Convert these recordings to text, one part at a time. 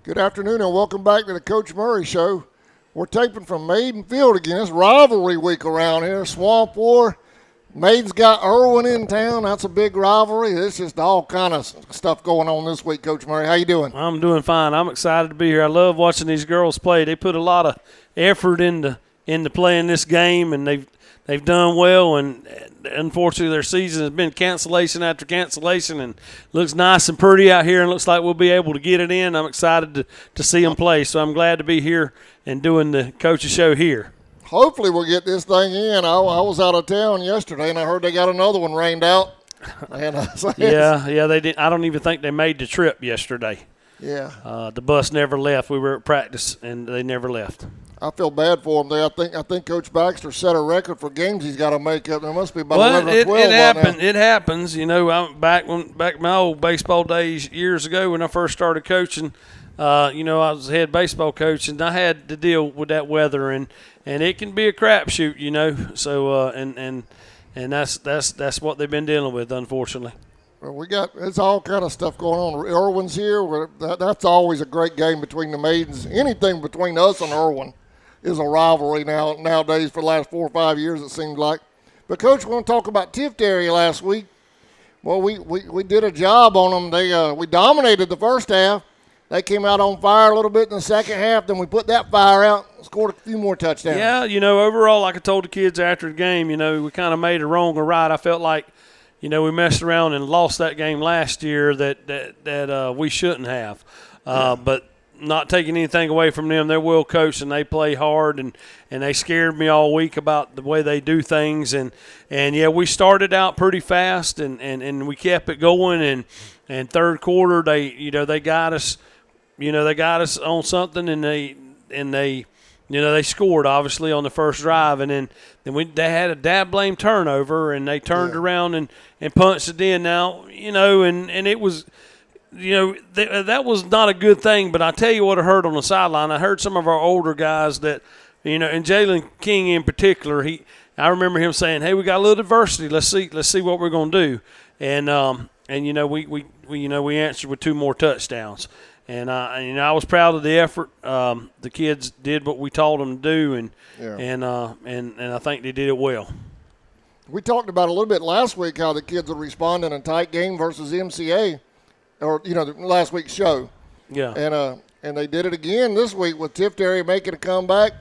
Good afternoon and welcome back to the Coach Murray Show. We're taping from Maidens Field again. It's rivalry week around here. Swamp War. Maidens got Irwin in town. That's a big rivalry. It's just all kind of stuff going on this week, Coach Murray. How you doing? I'm doing fine. I'm excited to be here. I love watching these girls play. They put a lot of effort into playing this game, and they've done well. And unfortunately, their season has been cancellation after cancellation, and looks nice and pretty out here, and looks like we'll be able to get it in. I'm excited to see them play, so I'm glad to be here and doing the coach's show here. Hopefully we'll get this thing in. I was out of town yesterday, and I heard they got another one rained out. And yeah, they did. I don't even think they made the trip yesterday. Yeah. The bus never left. We were at practice, and they never left. I feel bad for him there. I think Coach Baxter set a record for games he's got to make up. There must be about 11 or 12 It happens. You know, I'm back in my old baseball days years ago when I first started coaching. I was head baseball coach, and I had to deal with that weather, and it can be a crapshoot, you know. So and that's what they've been dealing with, unfortunately. Well, it's all kind of stuff going on. Irwin's here. That's always a great game between the Maidens. Anything between us and Irwin is a rivalry nowadays for the last 4 or 5 years, it seems like. But, Coach, we want to talk about Tift area last week. Well, we did a job on them. We dominated the first half. They came out on fire a little bit in the second half. Then we put that fire out, scored a few more touchdowns. Yeah, overall, like I told the kids after the game, we kind of made it wrong or right. I felt like, we messed around and lost that game last year that we shouldn't have. But not taking anything away from them, they're well coached and they play hard, and they scared me all week about the way they do things. And we started out pretty fast and we kept it going. And third quarter, they got us. They got us on something, and they scored obviously on the first drive, and then they had a dab blame turnover, and they turned around and punched it in. Now, and it was, that was not a good thing. But I tell you what I heard on the sideline. I heard some of our older guys that, and Jalen King in particular. I remember him saying, "Hey, we got a little diversity. Let's see what we're going to do." And we answered with 2 more touchdowns. And I was proud of the effort. The kids did what we told them to do, and I think they did it well. We talked about a little bit last week how the kids would respond in a tight game versus MCA, or last week's show. Yeah. And they did it again this week with Tift area making a comeback.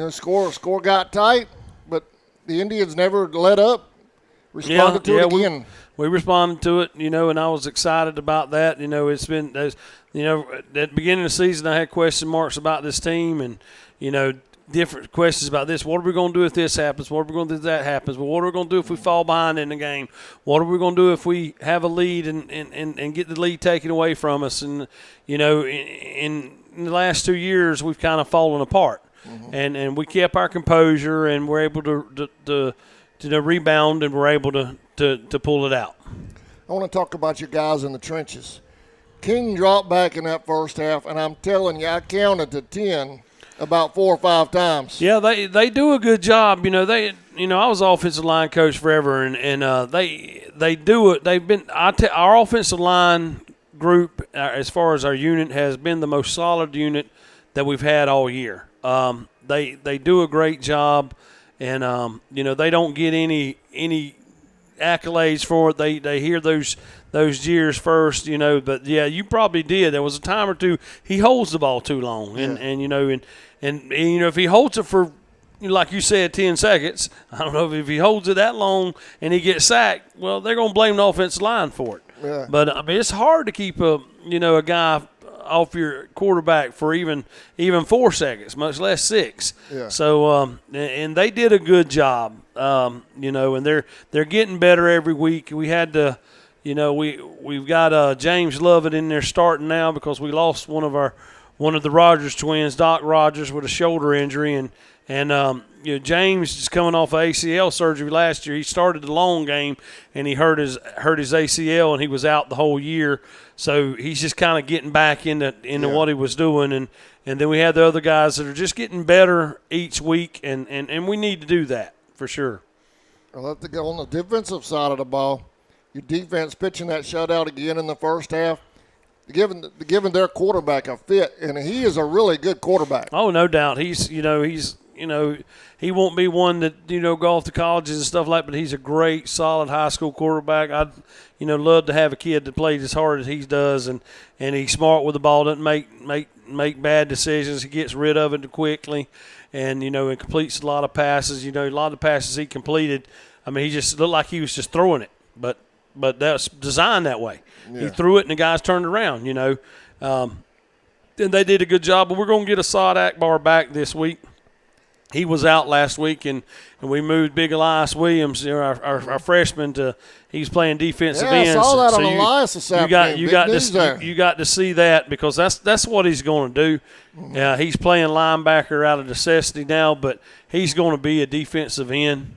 Score got tight, but the Indians never let up. Responded to it again. We responded to it, and I was excited about that. It's been, at the beginning of the season, I had question marks about this team and, different questions about this. What are we going to do if this happens? What are we going to do if that happens? Well, what are we going to do if we fall behind in the game? What are we going to do if we have a lead and get the lead taken away from us? And, in the last 2 years, we've kind of fallen apart. Mm-hmm. And we kept our composure, and we're able to rebound, and we're able to pull it out. I want to talk about your guys in the trenches. King dropped back in that first half, and I'm telling you, I counted to 10 about 4 or 5 times. Yeah, they do a good job. I was offensive line coach forever, and they do it. They've been our offensive line group, as far as our unit, has been the most solid unit that we've had all year. They do a great job, and they don't get any accolades for it. They hear those jeers first, but yeah, you probably did. There was a time or two he holds the ball too long, and if he holds it for, like you said, 10 seconds, I don't know if he holds it that long and he gets sacked, well, they're going to blame the offensive line for it. Yeah. But I mean, it's hard to keep a guy off your quarterback for even 4 seconds, much less 6. Yeah. So and they did a good job, and they're getting better every week. We had to, we've got James Lovett in there starting now because we lost one of the Rogers twins, Doc Rogers, with a shoulder injury, and James is coming off of ACL surgery last year. He started the long game and he hurt his ACL, and he was out the whole year. So he's just kind of getting back into what he was doing, and then we have the other guys that are just getting better each week, and we need to do that for sure. I'll have to go on the defensive side of the ball. Your defense pitching that shutout again in the first half. giving their quarterback a fit, and he is a really good quarterback. Oh, no doubt. He's he won't be one that go off to colleges and stuff like, but he's a great, solid high school quarterback. I'd love to have a kid that plays as hard as he does, and he's smart with the ball. Doesn't make bad decisions. He gets rid of it quickly, and and completes a lot of passes. A lot of the passes he completed. I mean, he just looked like he was just throwing it, but that's designed that way. Yeah. He threw it, and the guys turned around. And they did a good job. But we're going to get Assad Akbar back this week. He was out last week, and we moved Big Elias Williams, our freshman, to he's playing defensive end. I saw that on Elias this afternoon. You got to see that, because that's what he's going to do. Mm-hmm. He's playing linebacker out of necessity now, but he's going to be a defensive end.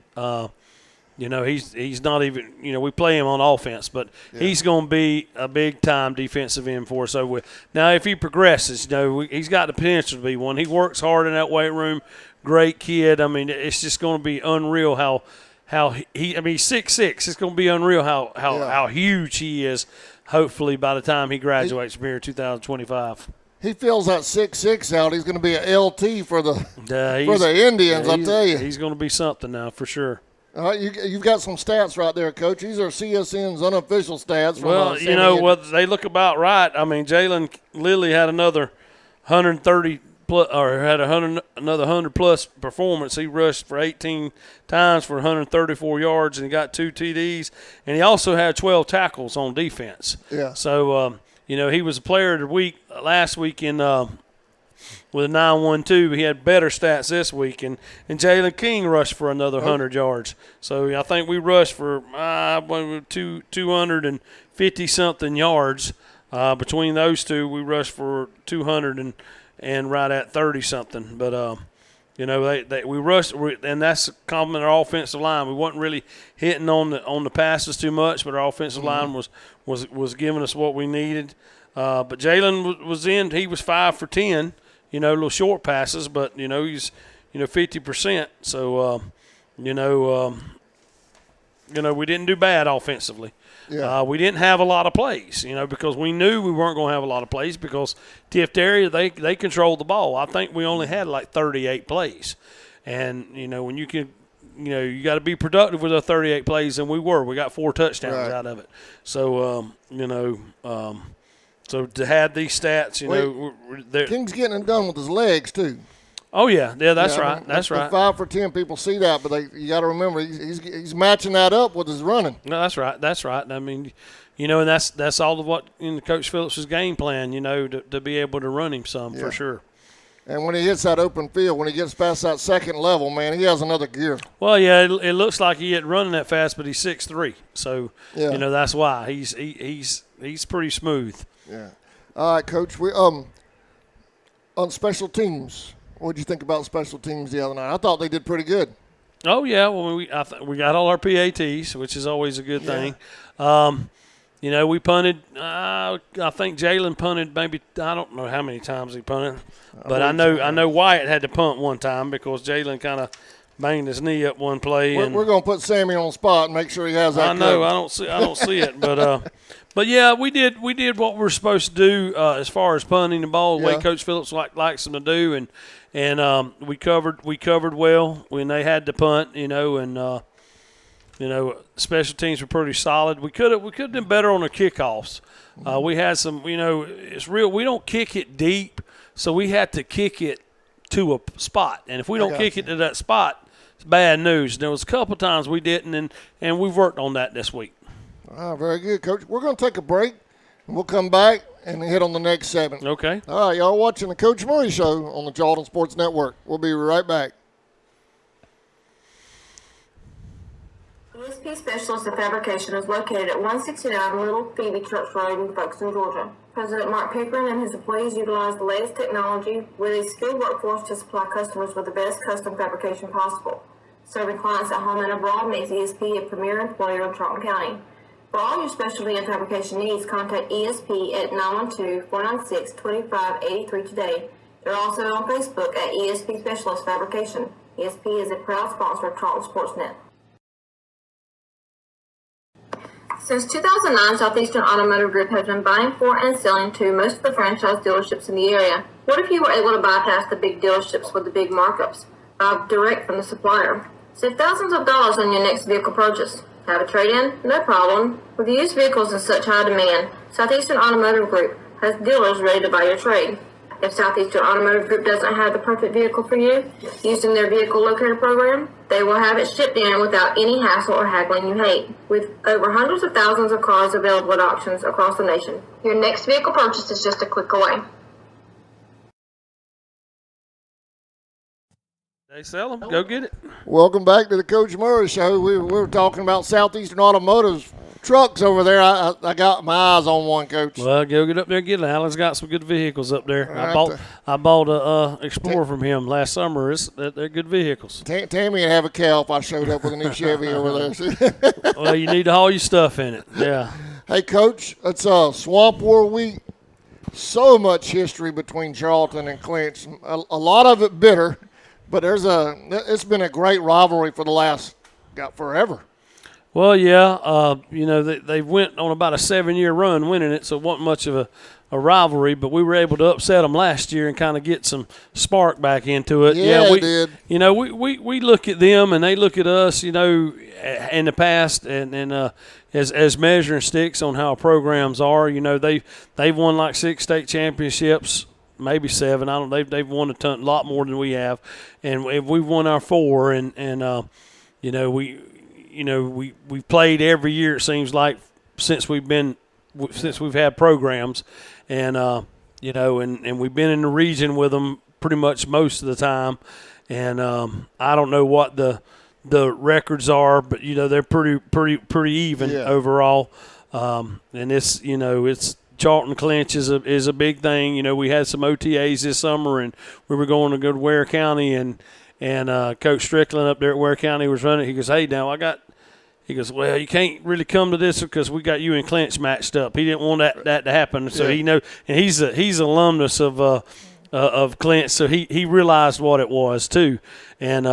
He's not even we play him on offense, but he's going to be a big time defensive end for us. So now if he progresses, he's got the potential to be one. He works hard in that weight room. Great kid. I mean, it's just going to be unreal how he. I mean, 6'6". It's going to be unreal how huge he is. Hopefully, by the time he graduates from here in 2025. He fills that 6'6" out. He's going to be an LT for the Indians. I tell you, he's going to be something now for sure. You've got some stats right there, Coach. These are CSN's unofficial stats. From they look about right. I mean, Jalen Lilly had another 130 plus, or had another 100-plus performance. He rushed for 18 times for 134 yards, and he got 2 TDs. And he also had 12 tackles on defense. Yeah. So, he was a player of the week last week with a 9-1-2. He had better stats this week, and Jalen King rushed for another 100 yards. So I think we rushed for 250-something yards. Between those two, we rushed for 200 and right at 30-something. But, we rushed, and that's a compliment of our offensive line. We wasn't really hitting on the passes too much, but our offensive line was giving us what we needed. But Jalen was in. He was 5 for 10. Little short passes, but he's 50%. So we didn't do bad offensively. Yeah. We didn't have a lot of plays, because we knew we weren't going to have a lot of plays, because Tift area they controlled the ball. I think we only had like 38 plays, and when you can. You got to be productive with our 38 plays, and we were. We got 4 touchdowns out of it. So, so to have these stats, King's getting it done with his legs too. Oh yeah, that's right. I mean, that's right. 5 for 10 people see that, but you got to remember he's matching that up with his running. No, that's right. That's right. I mean, and that's all of what in Coach Phillips' game plan. To be able to run him some for sure. And when he hits that open field, when he gets past that second level, man, he has another gear. Well, yeah, it looks like he ain't running that fast, but he's 6'3", so that's why he's pretty smooth. Yeah. All right, Coach. We on special teams. What did you think about special teams the other night? I thought they did pretty good. Oh yeah, well we got all our PATs, which is always a good thing. We punted. I think Jalen punted maybe, I don't know how many times he punted, but I know Wyatt had to punt one time because Jalen kind of banged his knee up one play. We're going to put Sammy on the spot and make sure he has that. I know. I don't see it, but yeah, we did what we were supposed to do as far as punting the ball, the way Coach Phillips likes them to do, and we covered well when they had to punt, and. Special teams were pretty solid. We could have done better on the kickoffs. We had some, it's real. We don't kick it deep, so we had to kick it to a spot. And if we don't kick it to that spot, it's bad news. There was a couple of times we didn't, and we've worked on that this week. Very good, Coach. We're going to take a break, and we'll come back and hit on the next segment. Okay. All right, y'all watching the Coach Murray Show on the Charlton Sports Network. We'll be right back. ESP Specialist in Fabrication is located at 169 Little Phoebe Church Road in Folkestone, Georgia. President Mark Pickering and his employees utilize the latest technology with a skilled workforce to supply customers with the best custom fabrication possible. Serving clients at home and abroad makes ESP a premier employer in Charlton County. For all your specialty and fabrication needs, contact ESP at 912-496-2583 today. They're also on Facebook at ESP Specialist Fabrication. ESP is a proud sponsor of Charlton Sportsnet. Since 2009, Southeastern Automotive Group has been buying for and selling to most of the franchise dealerships in the area. What if you were able to bypass the big dealerships with the big markups? Buy direct from the supplier. Save thousands of dollars on your next vehicle purchase. Have a trade-in? No problem. With used vehicles in such high demand, Southeastern Automotive Group has dealers ready to buy your trade. If Southeastern Automotive Group doesn't have the perfect vehicle for you, using their vehicle locator program, they will have it shipped in without any hassle or haggling you hate. With over hundreds of thousands of cars available at auctions across the nation, your next vehicle purchase is just a click away. They sell them. Go get it. Welcome back to the Coach Murray Show. We were talking about Southeastern Automotive's trucks over there. I got my eyes on one, Coach. Well, go get up there and get it. Alan's got some good vehicles up there. I bought a Explorer from him last summer. They're good vehicles. Tammy would have a cow if I showed up with a new Chevy over there. Well, you need to haul your stuff in it. Yeah. Hey, Coach, it's Swamp War week. So much history between Charlton and Clinch. A lot of it bitter, but it's been a great rivalry for forever. Well, yeah, they went on about a 7-year run winning it, so it wasn't much of a rivalry, but we were able to upset them last year and kind of get some spark back into it. Yeah, we did. We look at them and they look at us, in the past and as measuring sticks on how our programs are. They've won like 6 state championships, maybe 7. They've won a lot more than we have, and we've won our 4, we've played every year, it seems like, since we've had programs, and we've been in the region with them pretty much most of the time, and I don't know what the records are, but they're pretty even overall, and it's Charlton Clinch is a big thing. We had some OTAs this summer, and we were going to go to Ware County, and Coach Strickland up there at Ware County was running. He goes, "Hey, now he goes, well, you can't really come to this because we got you and Clinch matched up." He didn't want that to happen, so he and he's alumnus of Clinch, so he realized what it was too, and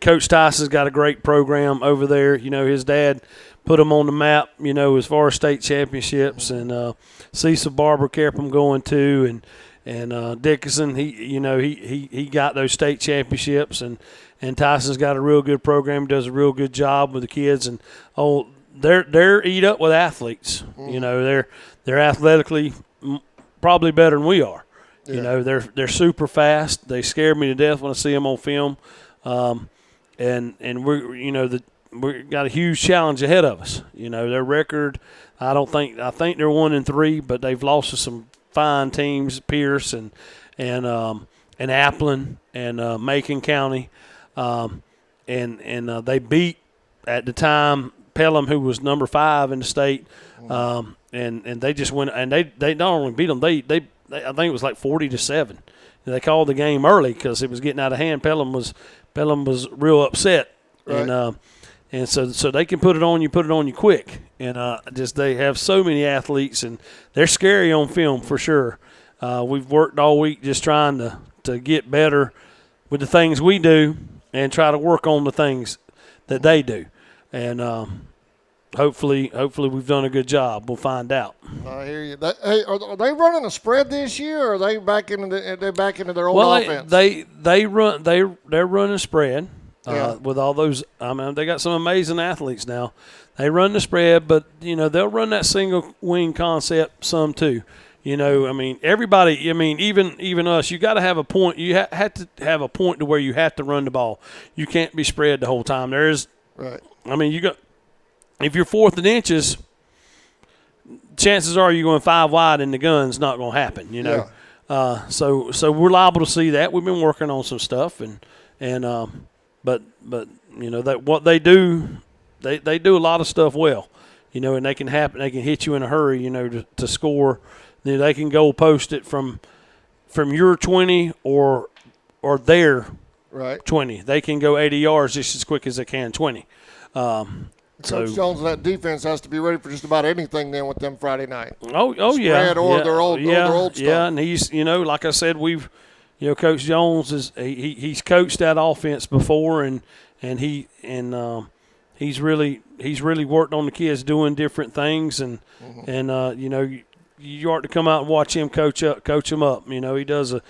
Coach Tyson's got a great program over there. His dad put him on the map, as far as state championships, and Cecil Barber kept him going too, and Dickinson, he got those state championships, and Tyson's got a real good program, does a real good job with the kids, and they're eat up with athletes. They're athletically probably better than we are. They're super fast. They scare me to death when I see them on film, and we got a huge challenge ahead of us. Their record, I think they're 1-3, but they've lost to some fine teams, Pierce and Applin and Macon County, and they beat at the time Pelham, who was number 5 in the state, and they just went, and they not only beat them, they I think it was like 40-7. They called the game early because it was getting out of hand. Pelham was real upset, right. And so they can put it on you quick, and they have so many athletes, and they're scary on film for sure. We've worked all week just trying to get better with the things we do and try to work on the things that they do, and hopefully we've done a good job. We'll find out. I hear you. Hey, are they running a spread this year, or are they back into their old offense? They're running spread. With all those, they got some amazing athletes now. They run the spread, but they'll run that single wing concept some too. Everybody. Even us. You got to have a point. You have to have a point to where you have to run the ball. You can't be spread the whole time. There's right. If you're 4th and inches, chances are you're going 5 wide and the gun's not going to happen. So we're liable to see that. We've been working on some stuff But that what they do, they do a lot of stuff well, and they can happen. They can hit you in a hurry, to score. They can goal post it from your 20 or their right 20. They can go 80 yards just as quick as they can 20. Coach Jones and that defense has to be ready for just about anything then with them Friday night. Oh yeah. Spread or their old stuff. Yeah, and he's like I said, we've. Coach Jones he's coached that offense before, and he's really worked on the kids doing different things, and you know, you ought to come out and watch him coach them up. You know, he does a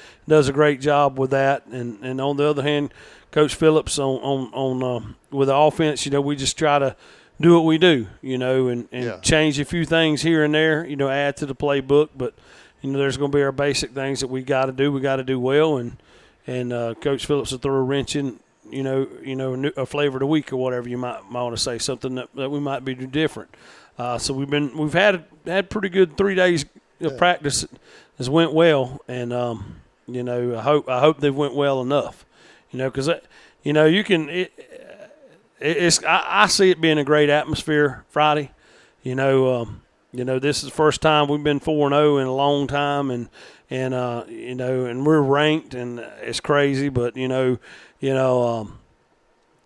great job with that. And on the other hand, Coach Phillips on with the offense, you know, we just try to do what we do, you know, and change a few things here and there, you know, add to the playbook. But, you know, there's going to be our basic things that we got to do. We got to do well, and Coach Phillips will throw a wrench in, you know, a flavor of the week or whatever you might want to say, something that we might be different. So we've had pretty good 3 days of practice has went well, and you know, I hope they've went well enough, you know, because you know you can I see it being a great atmosphere Friday, you know, this is the first time we've been 4-0 in a long time, and you know, and we're ranked, and it's crazy, but you know,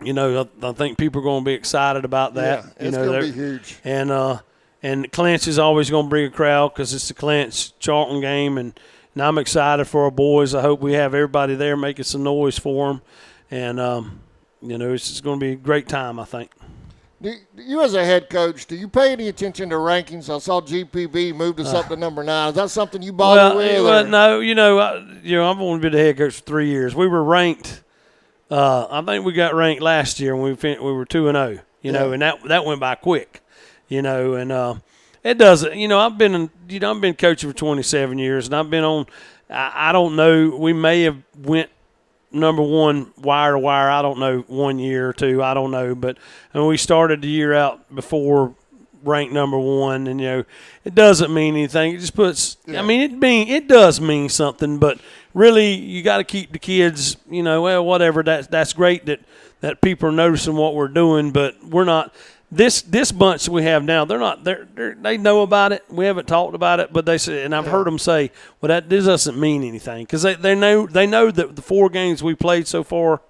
I think people are going to be excited about that. Yeah, it's going to be huge. And Clinch is always going to bring a crowd because it's the Clinch-Charlton game, and I'm excited for our boys. I hope we have everybody there making some noise for them. And, you know, it's just going to be a great time, I think. You as a head coach, do you pay any attention to rankings? I saw GPB moved us up to number 9. Is that something you bother with? Well, no. I've only been the head coach for 3 years. We were ranked. I think we got ranked last year when we were 2-0. You know, and that went by quick. You know, and it doesn't. You know, I've been coaching for 27 years, and I've been on. I don't know. We may have went number 1 wire to wire. I don't know, 1 year or 2. I don't know, but we started the year out before ranked number 1, and you know, it doesn't mean anything. It just puts. Yeah. I mean, it does mean something, but really, you got to keep the kids. You know, well, whatever. That's great that people are noticing what we're doing, but we're not. This bunch we have now, they know about it. We haven't talked about it, but they say, and I've heard them say, well, this doesn't mean anything, because they know that the 4 games we played so far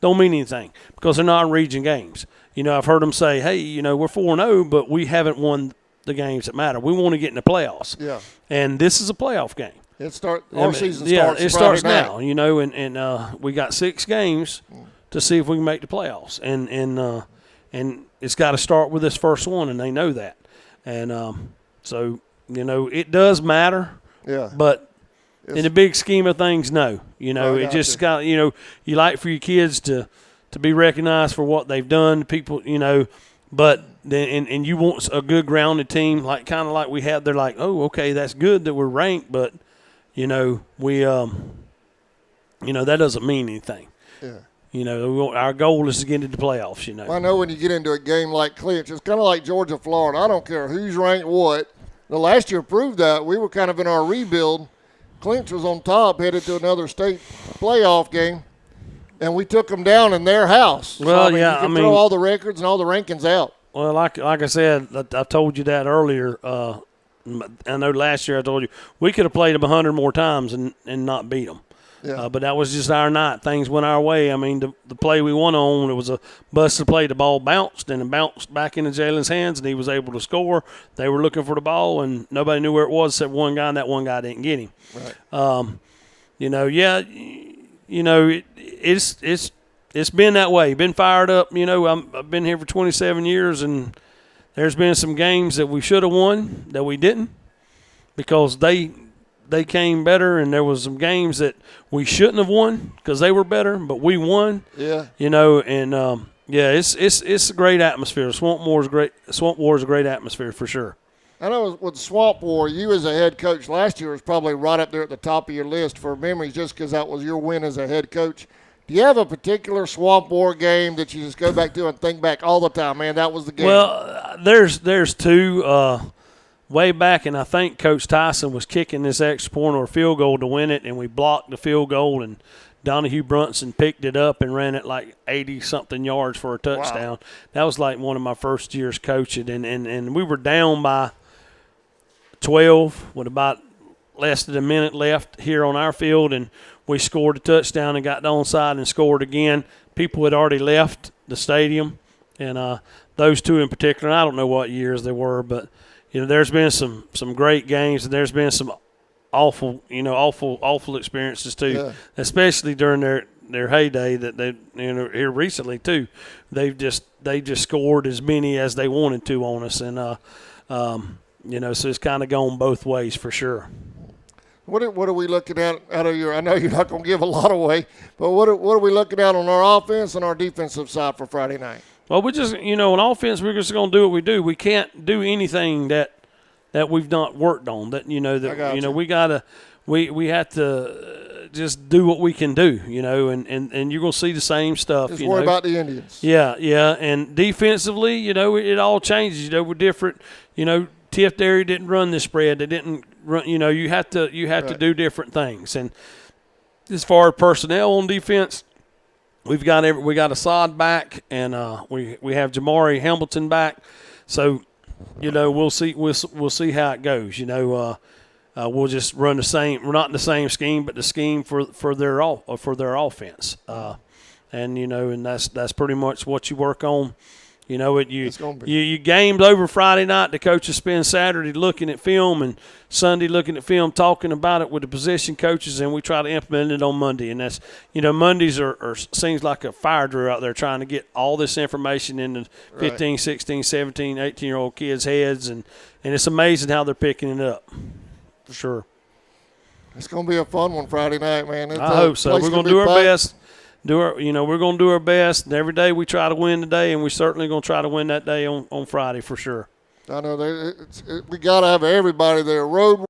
don't mean anything because they're not in region games. You know, I've heard them say, hey, you know, we're 4-0, but we haven't won the games that matter. We want to get in the playoffs. Yeah. And this is a playoff game. Our season starts. Yeah, it starts now. You know, and we got 6 games to see if we can make the playoffs, and it's got to start with this first one, and they know that. And so, you know, it does matter. Yeah. But in the big scheme of things, no. You know, it just got, you know, you like for your kids to be recognized for what they've done. People, you know, but then and you want a good grounded team, like kind of like we have. They're like, oh, okay, that's good that we're ranked, but you know, we, you know, that doesn't mean anything. Yeah. You know, our goal is to get into the playoffs, you know. I know when you get into a game like Clinch, it's kind of like Georgia, Florida. I don't care who's ranked what. The last year proved that. We were kind of in our rebuild. Clinch was on top, headed to another state playoff game, and we took them down in their house. Well, so, you can throw all the records and all the rankings out. Well, like I said, I told you that earlier. I know last year I told you we could have played them 100 more times and not beat them. Yeah. But that was just our night. Things went our way. I mean, the play we won on, it was a busted play. The ball bounced, and it bounced back into Jalen's hands, and he was able to score. They were looking for the ball, and nobody knew where it was except one guy, and that one guy didn't get him. Right. You know, you know, it's been that way. Been fired up. You know, I've been here for 27 years, and there's been some games that we should have won that we didn't because they came better, and there was some games that we shouldn't have won because they were better, but we won. Yeah. You know, and it's a great atmosphere. Swamp War is a great atmosphere for sure. I know with Swamp War, you as a head coach last year was probably right up there at the top of your list for memories just because that was your win as a head coach. Do you have a particular Swamp War game that you just go back to and think back all the time? Man, that was the game. Well, there's 2. Way back, and I think Coach Tyson was kicking this extra point or a field goal to win it, and we blocked the field goal, and Donahue Brunson picked it up and ran it like 80-something yards for a touchdown. Wow. That was like one of my first years coaching, and we were down by 12 with about less than a minute left here on our field, and we scored a touchdown and got the onside and scored again. People had already left the stadium, and those 2 in particular, and I don't know what years they were, but you know, there's been some great games, and there's been some awful experiences too, especially during their heyday that they here recently too. They just scored as many as they wanted to on us, and so it's kind of gone both ways for sure. What are we looking at out of your? I know you're not going to give a lot away, but what are we looking at on our offense and our defensive side for Friday night? Well, we just on offense we're just going to do what we do. We can't do anything that we've not worked on. That we have to just do what we can do. And you're going to see the same stuff. Just worry about the Indians. Yeah, and defensively, it all changes. We're different. Tiff Dairy didn't run the spread. They didn't run. You have to do different things. And as far as personnel on defense, we got a Sod back, and we have Jamari Hamilton back. So, we'll see how it goes. We'll just run the same. We're not in the same scheme, but the scheme for their offense. And that's pretty much what you work on. You games over Friday night. The coaches spend Saturday looking at film and Sunday looking at film, talking about it with the position coaches, and we try to implement it on Monday. And that's Mondays are seems like a fire drill out there trying to get all this information into 15, 16, 17, 18-year-old kids' heads, and it's amazing how they're picking it up. For sure. It's going to be a fun one Friday night, man. I hope so. We're going to do our best. We're going to do our best. Every day we try to win today, and we're certainly going to try to win that day on Friday for sure. I know we got to have everybody there. Road